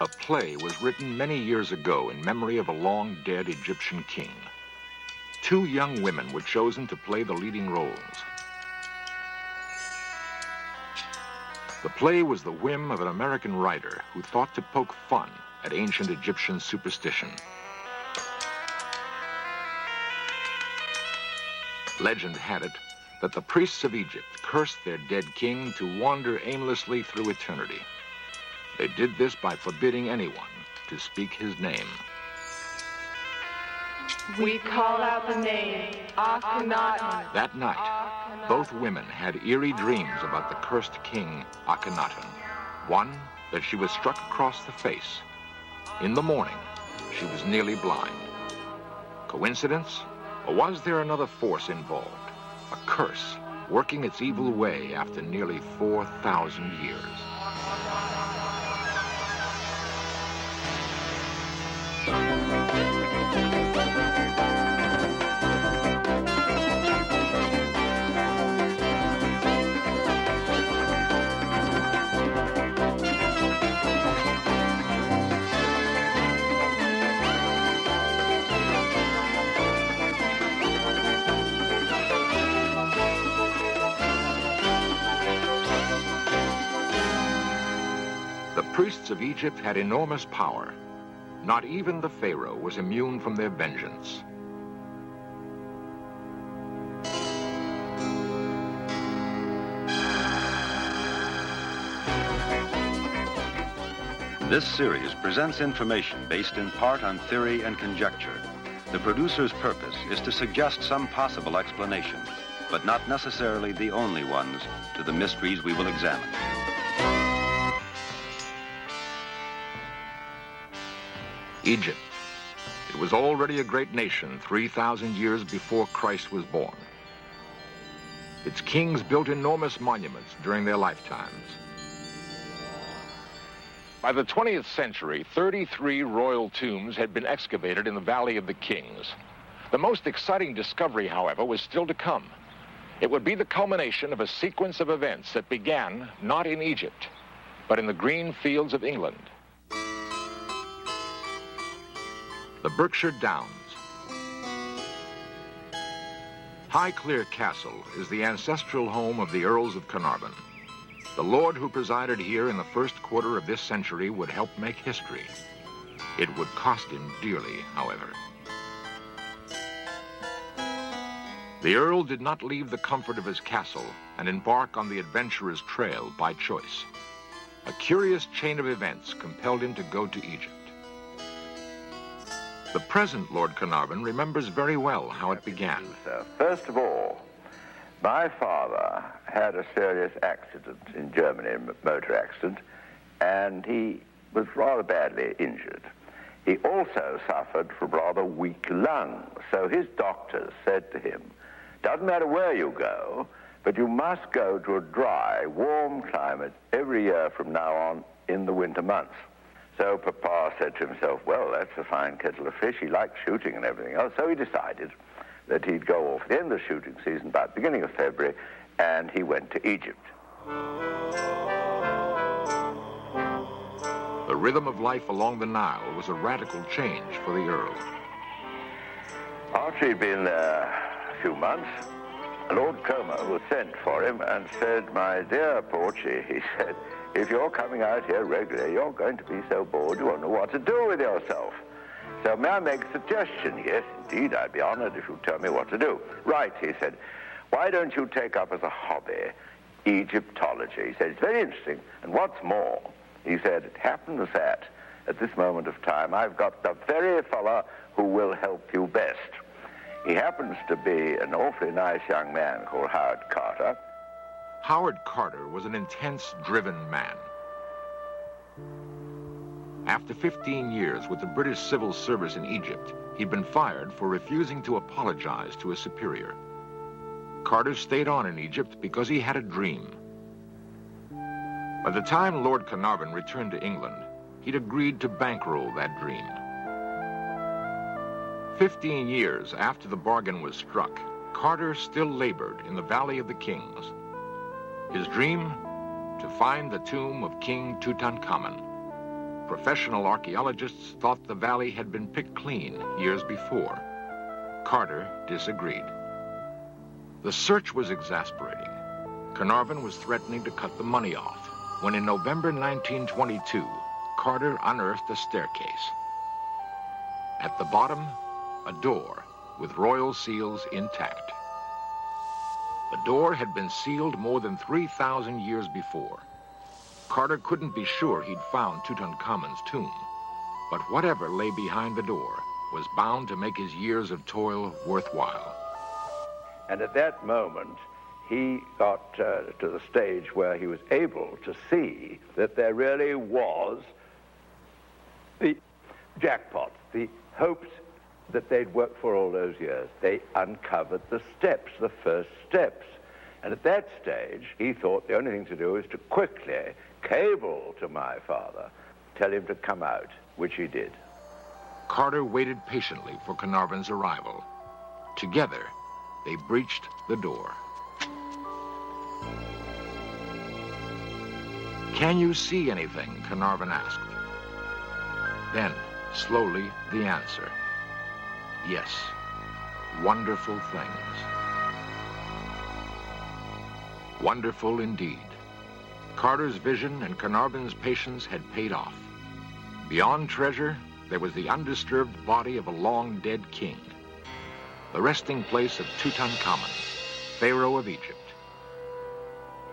A play was written many years ago in memory of a long-dead Egyptian king. 2 young women were chosen to play the leading roles. The play was the whim of an American writer who thought to poke fun at ancient Egyptian superstition. Legend had it that the priests of Egypt cursed their dead king to wander aimlessly through eternity. They did this by forbidding anyone to speak his name. We call out the name, Akhenaten. That night, both women had eerie dreams about the cursed king, Akhenaten. One, that she was struck across the face. In the morning, she was nearly blind. Coincidence? Or was there another force involved? A curse working its evil way after nearly 4,000 years. The priests of Egypt had enormous power. Not even the Pharaoh was immune from their vengeance. This series presents information based in part on theory and conjecture. The producer's purpose is to suggest some possible explanations, but not necessarily the only ones, to the mysteries we will examine. Egypt. It was already a great nation 3,000 years before Christ was born. Its kings built enormous monuments during their lifetimes. By the 20th century, 33 royal tombs had been excavated in the Valley of the Kings. The most exciting discovery, however, was still to come. It would be the culmination of a sequence of events that began not in Egypt, but in the green fields of England. The Berkshire Downs. Highclere Castle is the ancestral home of the Earls of Carnarvon. The lord who presided here in the first quarter of this century would help make history. It would cost him dearly, however. The Earl did not leave the comfort of his castle and embark on the adventurer's trail by choice. A curious chain of events compelled him to go to Egypt. The present Lord Carnarvon remembers very well how it began. First of all, my father had a serious accident in Germany, a motor accident, and he was rather badly injured. He also suffered from rather weak lungs, so his doctors said to him, doesn't matter where you go, but you must go to a dry, warm climate every year from now on in the winter months. So Papa said to himself, well, that's a fine kettle of fish. He liked shooting and everything else. So he decided that he'd go off at the end of the shooting season, about the beginning of February, and he went to Egypt. The rhythm of life along the Nile was a radical change for the Earl. After he'd been there a few months, Lord Cromer was sent for him and said, my dear Porchy, he said, if you're coming out here regularly, you're going to be so bored you won't know what to do with yourself. So may I make a suggestion? Yes, indeed, I'd be honored if you'd tell me what to do. Right, he said, why don't you take up as a hobby Egyptology? He said, it's very interesting, and what's more, he said, it happens that at this moment of time I've got the very fella who will help you best. He happens to be an awfully nice young man called Howard Carter. Howard Carter was an intense, driven man. After 15 years with the British Civil Service in Egypt, he'd been fired for refusing to apologize to a superior. Carter stayed on in Egypt because he had a dream. By the time Lord Carnarvon returned to England, he'd agreed to bankroll that dream. 15 years after the bargain was struck, Carter still labored in the Valley of the Kings. His dream? To find the tomb of King Tutankhamun. Professional archaeologists thought the valley had been picked clean years before. Carter disagreed. The search was exasperating. Carnarvon was threatening to cut the money off when in November 1922, Carter unearthed a staircase. At the bottom, a door with royal seals intact. The door had been sealed more than 3,000 years before. Carter couldn't be sure he'd found Tutankhamun's tomb, but whatever lay behind the door was bound to make his years of toil worthwhile. And at that moment, he got to the stage where he was able to see that there really was the jackpot, the hopes that they'd worked for all those years. They uncovered the steps, the first steps. And at that stage, he thought the only thing to do was to quickly cable to my father, tell him to come out, which he did. Carter waited patiently for Carnarvon's arrival. Together, they breached the door. "Can you see anything?" Carnarvon asked. Then, slowly, the answer. Yes, wonderful things. Wonderful indeed. Carter's vision and Carnarvon's patience had paid off. Beyond treasure, there was the undisturbed body of a long-dead king, the resting place of Tutankhamun, Pharaoh of Egypt.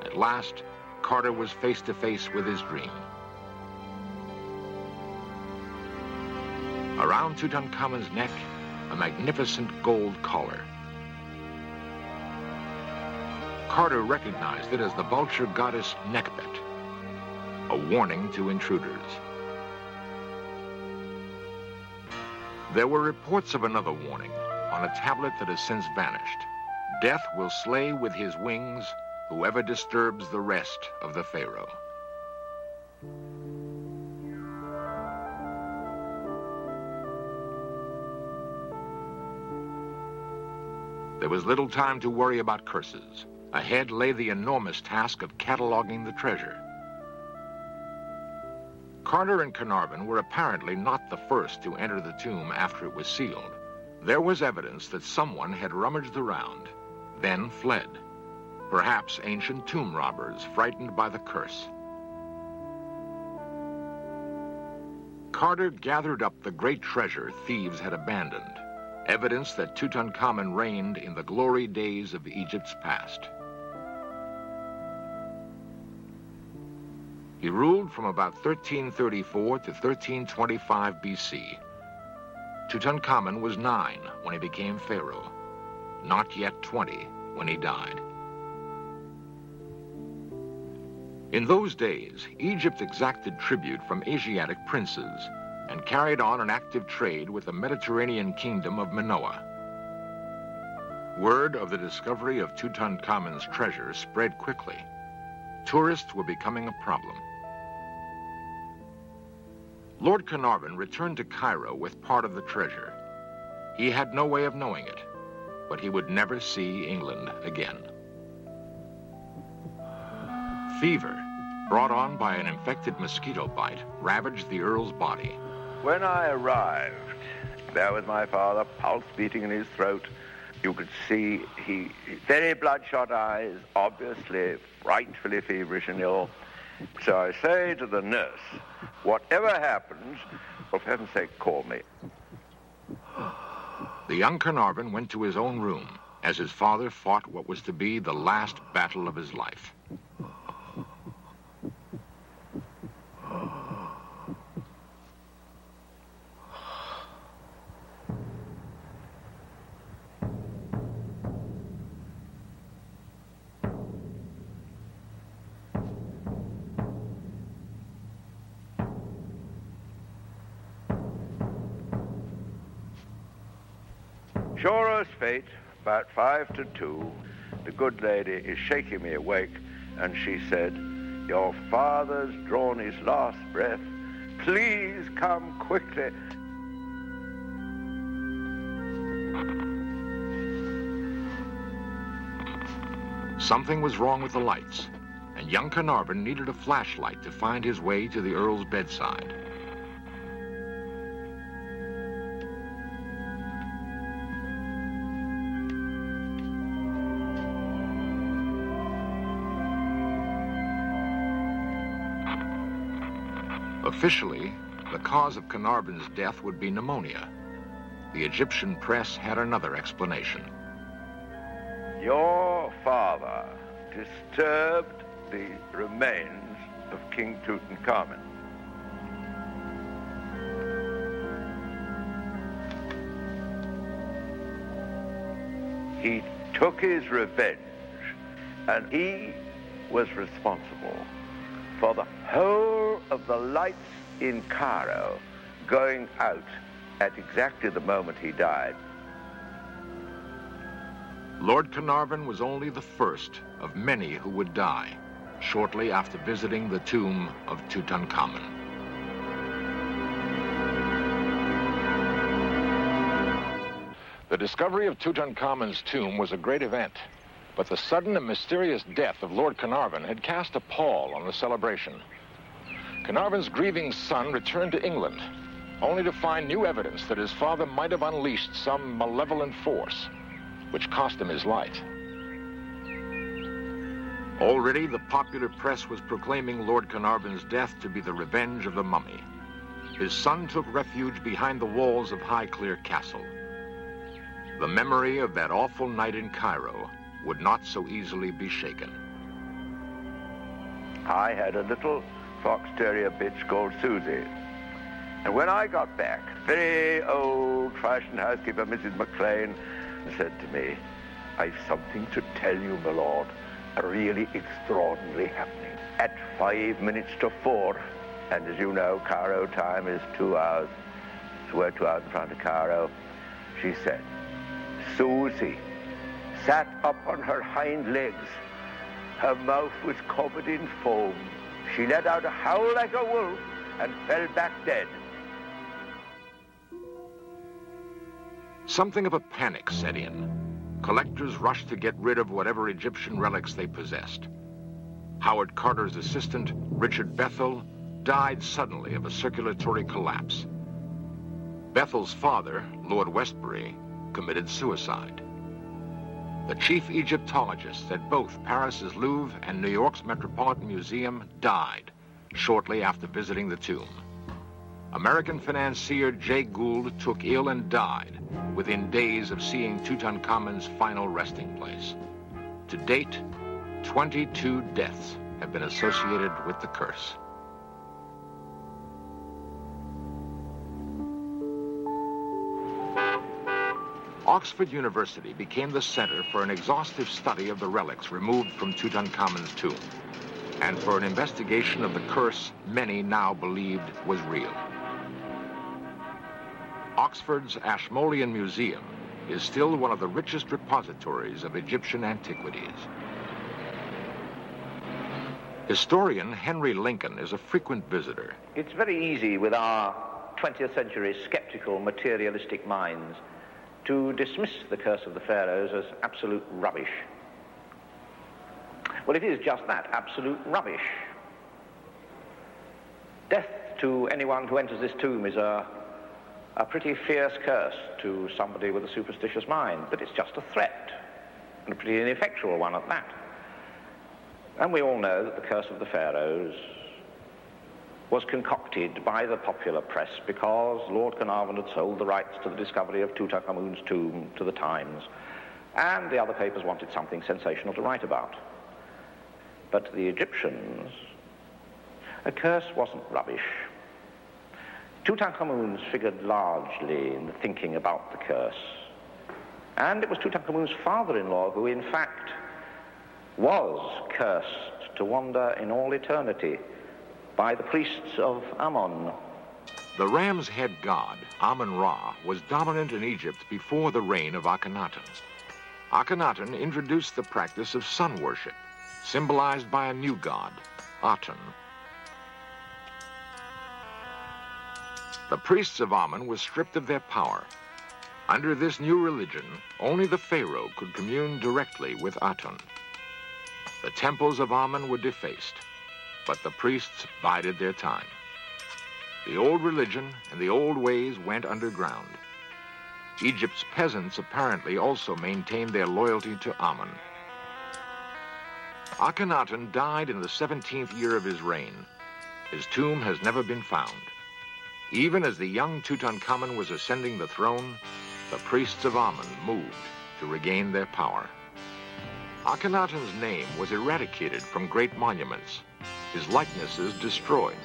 At last, Carter was face to face with his dream. Around Tutankhamun's neck, a magnificent gold collar. Carter recognized it as the vulture goddess Nekhbet, a warning to intruders. There were reports of another warning on a tablet that has since vanished. Death will slay with his wings whoever disturbs the rest of the Pharaoh. There was little time to worry about curses. Ahead lay the enormous task of cataloging the treasure. Carter and Carnarvon were apparently not the first to enter the tomb after it was sealed. There was evidence that someone had rummaged around, then fled. Perhaps ancient tomb robbers frightened by the curse. Carter gathered up the great treasure thieves had abandoned, evidence that Tutankhamun reigned in the glory days of Egypt's past. He ruled from about 1334 to 1325 BC. Tutankhamun was 9 when he became pharaoh, not yet 20 when he died. In those days, Egypt exacted tribute from Asiatic princes and carried on an active trade with the Mediterranean kingdom of Minoa. Word of the discovery of Tutankhamun's treasure spread quickly. Tourists were becoming a problem. Lord Carnarvon returned to Cairo with part of the treasure. He had no way of knowing it, but he would never see England again. Fever, brought on by an infected mosquito bite, ravaged the Earl's body. When I arrived, there was my father, pulse beating in his throat. You could see he very bloodshot eyes, obviously frightfully feverish and ill. So I say to the nurse, whatever happens, for heaven's sake, call me. The young Carnarvon went to his own room as his father fought what was to be the last battle of his life. Sure as fate, about 5 to 2, the good lady is shaking me awake, and she said, "Your father's drawn his last breath. Please come quickly." Something was wrong with the lights, and young Carnarvon needed a flashlight to find his way to the Earl's bedside. Officially, the cause of Carnarvon's death would be pneumonia. The Egyptian press had another explanation. Your father disturbed the remains of King Tutankhamun. He took his revenge, and he was responsible for the whole of the lights in Cairo going out at exactly the moment he died. Lord Carnarvon was only the first of many who would die shortly after visiting the tomb of Tutankhamun. The discovery of Tutankhamun's tomb was a great event, but the sudden and mysterious death of Lord Carnarvon had cast a pall on the celebration. Carnarvon's grieving son returned to England, only to find new evidence that his father might have unleashed some malevolent force, which cost him his life. Already, the popular press was proclaiming Lord Carnarvon's death to be the revenge of the mummy. His son took refuge behind the walls of Highclere Castle. The memory of that awful night in Cairo would not so easily be shaken. I had a little fox terrier bitch called Susie. And when I got back, very old-fashioned housekeeper, Mrs. McLean, said to me, "I've something to tell you, my lord, a really extraordinary happening." At 5 minutes to 4, and as you know, Cairo time is 2 hours, so we're 2 hours in front of Cairo, she said, Susie sat up on her hind legs. Her mouth was covered in foam. She let out a howl like a wolf and fell back dead. Something of a panic set in. Collectors rushed to get rid of whatever Egyptian relics they possessed. Howard Carter's assistant, Richard Bethel, died suddenly of a circulatory collapse. Bethel's father, Lord Westbury, committed suicide. The chief Egyptologists at both Paris's Louvre and New York's Metropolitan Museum died shortly after visiting the tomb. American financier Jay Gould took ill and died within days of seeing Tutankhamun's final resting place. To date, 22 deaths have been associated with the curse. Oxford University became the center for an exhaustive study of the relics removed from Tutankhamun's tomb, and for an investigation of the curse many now believed was real. Oxford's Ashmolean Museum is still one of the richest repositories of Egyptian antiquities. Historian Henry Lincoln is a frequent visitor. It's very easy with our 20th century skeptical, materialistic minds to dismiss the curse of the pharaohs as absolute rubbish. Well, it is just that, absolute rubbish. Death to anyone who enters this tomb is a pretty fierce curse to somebody with a superstitious mind, but it's just a threat, and a pretty ineffectual one at that. And we all know that the curse of the pharaohs was concocted by the popular press because Lord Carnarvon had sold the rights to the discovery of Tutankhamun's tomb to the Times, and the other papers wanted something sensational to write about. But to the Egyptians, a curse wasn't rubbish. Tutankhamun's figured largely in the thinking about the curse, and it was Tutankhamun's father-in-law who, in fact, was cursed to wander in all eternity by the priests of Amun. The ram's head god, Amun-Ra, was dominant in Egypt before the reign of Akhenaten. Akhenaten introduced the practice of sun worship, symbolized by a new god, Aten. The priests of Amun were stripped of their power. Under this new religion, only the pharaoh could commune directly with Aten. The temples of Amun were defaced, but the priests bided their time. The old religion and the old ways went underground. Egypt's peasants apparently also maintained their loyalty to Amun. Akhenaten died in the 17th year of his reign. his tomb has never been found. Even as the young Tutankhamun was ascending the throne, the priests of Amun moved to regain their power. Akhenaten's name was eradicated from great monuments, his likenesses destroyed.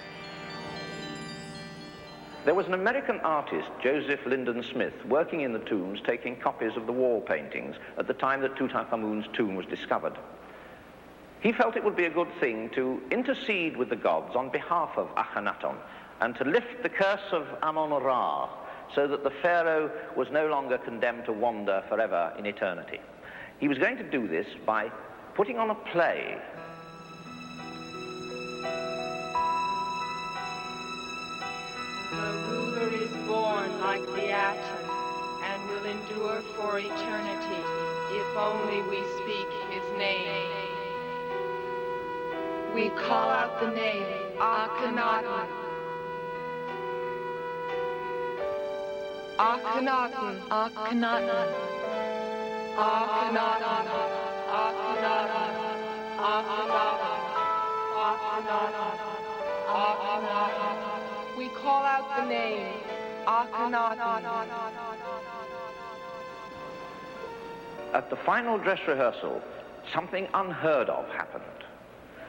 There was an American artist, Joseph Lyndon Smith, working in the tombs, taking copies of the wall paintings at the time that Tutankhamun's tomb was discovered. He felt it would be a good thing to intercede with the gods on behalf of Akhenaten and to lift the curse of Amun-Ra so that the pharaoh was no longer condemned to wander forever in eternity. He was going to do this by putting on a play. The ruler is born like the atom and will endure for eternity if only we speak his name. We call out the name Akhenaten. Akhenaten, Akhenaten, Akhenaten, Akhenaten, Akhenaten, Akhenaten, Akhenaten. We call out the name Akhenaten. At the final dress rehearsal, something unheard of happened.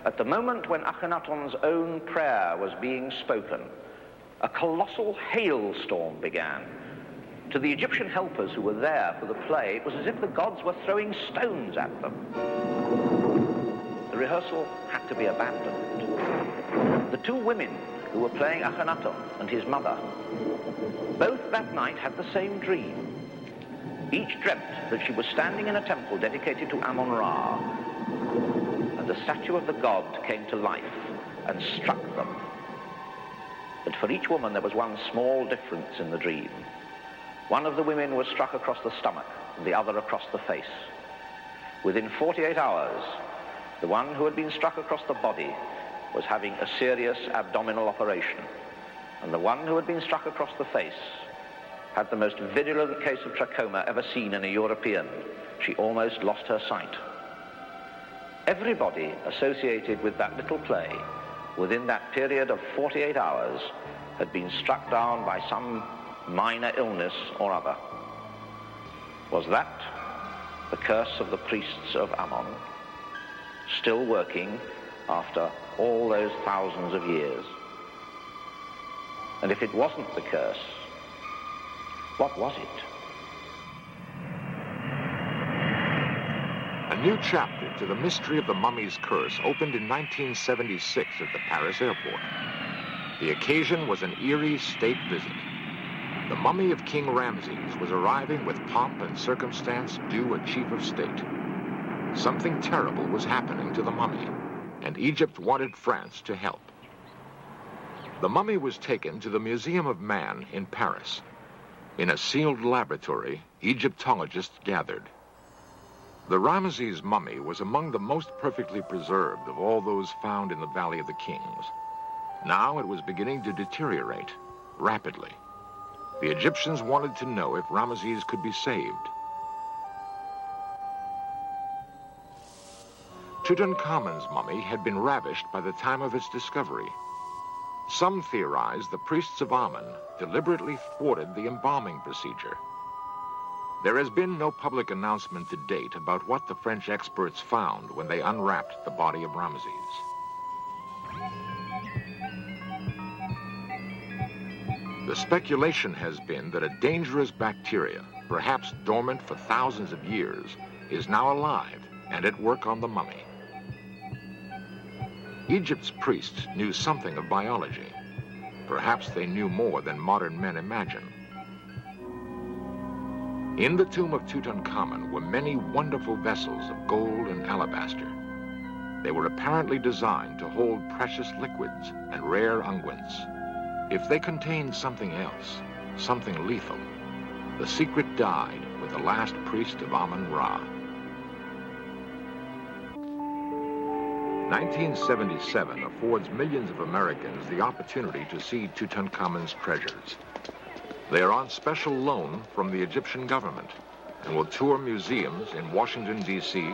At the moment when Akhenaten's own prayer was being spoken, a colossal hailstorm began. To the Egyptian helpers who were there for the play, it was as if the gods were throwing stones at them. The rehearsal had to be abandoned. The two women who were playing Akhenaten and his mother, both that night had the same dream. Each dreamt that she was standing in a temple dedicated to Amun-Ra, and the statue of the god came to life and struck them. But for each woman there was one small difference in the dream. One of the women was struck across the stomach and the other across the face. Within 48 hours, the one who had been struck across the body was having a serious abdominal operation, and the one who had been struck across the face had the most virulent case of trachoma ever seen in a European. She almost lost her sight. Everybody associated with that little play within that period of 48 hours had been struck down by some minor illness or other. Was that the curse of the priests of Amun, still working after all those thousands of years? And if it wasn't the curse, what was it? A new chapter to the mystery of the mummy's curse opened in 1976 at the Paris airport. The occasion was an eerie state visit. The mummy of King Ramses was arriving with pomp and circumstance due a chief of state. Something terrible was happening to the mummy, and Egypt wanted France to help. The mummy was taken to the Museum of Man in Paris. In a sealed laboratory, Egyptologists gathered. The Ramesses mummy was among the most perfectly preserved of all those found in the Valley of the Kings. Now it was beginning to deteriorate rapidly. The Egyptians wanted to know if Ramesses could be saved. Tutankhamun's mummy had been ravished by the time of its discovery. Some theorize the priests of Amun deliberately thwarted the embalming procedure. There has been no public announcement to date about what the French experts found when they unwrapped the body of Ramesses. The speculation has been that a dangerous bacteria, perhaps dormant for thousands of years, is now alive and at work on the mummy. Egypt's priests knew something of biology. Perhaps they knew more than modern men imagine. In the tomb of Tutankhamun were many wonderful vessels of gold and alabaster. They were apparently designed to hold precious liquids and rare unguents. If they contained something else, something lethal, the secret died with the last priest of Amun-Ra. 1977 affords millions of Americans the opportunity to see Tutankhamun's treasures. They are on special loan from the Egyptian government and will tour museums in Washington, D.C.,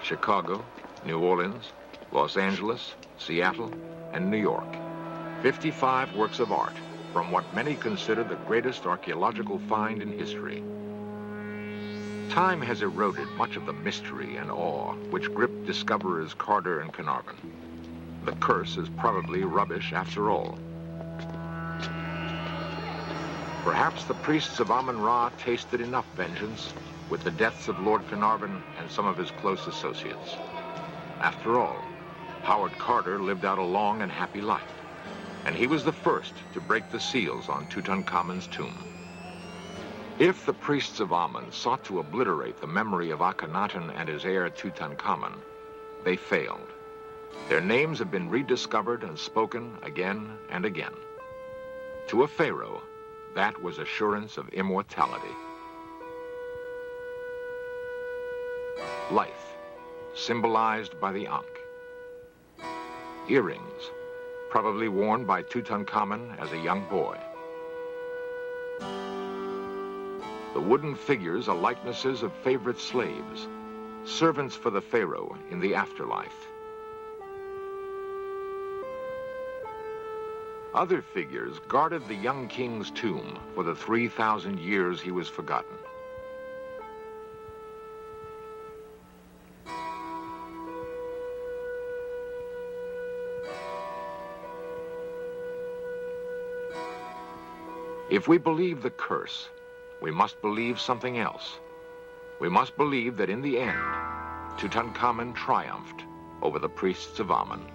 Chicago, New Orleans, Los Angeles, Seattle, and New York. 55 works of art from what many consider the greatest archaeological find in history. Time has eroded much of the mystery and awe which gripped discoverers Carter and Carnarvon. The curse is probably rubbish after all. Perhaps the priests of Amun-Ra tasted enough vengeance with the deaths of Lord Carnarvon and some of his close associates. After all, Howard Carter lived out a long and happy life, and he was the first to break the seals on Tutankhamun's tomb. If the priests of Amun sought to obliterate the memory of Akhenaten and his heir Tutankhamun, they failed. Their names have been rediscovered and spoken again and again. To a pharaoh, that was assurance of immortality. Life, symbolized by the Ankh. Earrings, probably worn by Tutankhamun as a young boy. The wooden figures are likenesses of favorite slaves, servants for the pharaoh in the afterlife. Other figures guarded the young king's tomb for the 3,000 years he was forgotten. If we believe the curse, we must believe something else. We must believe that in the end, Tutankhamun triumphed over the priests of Amun.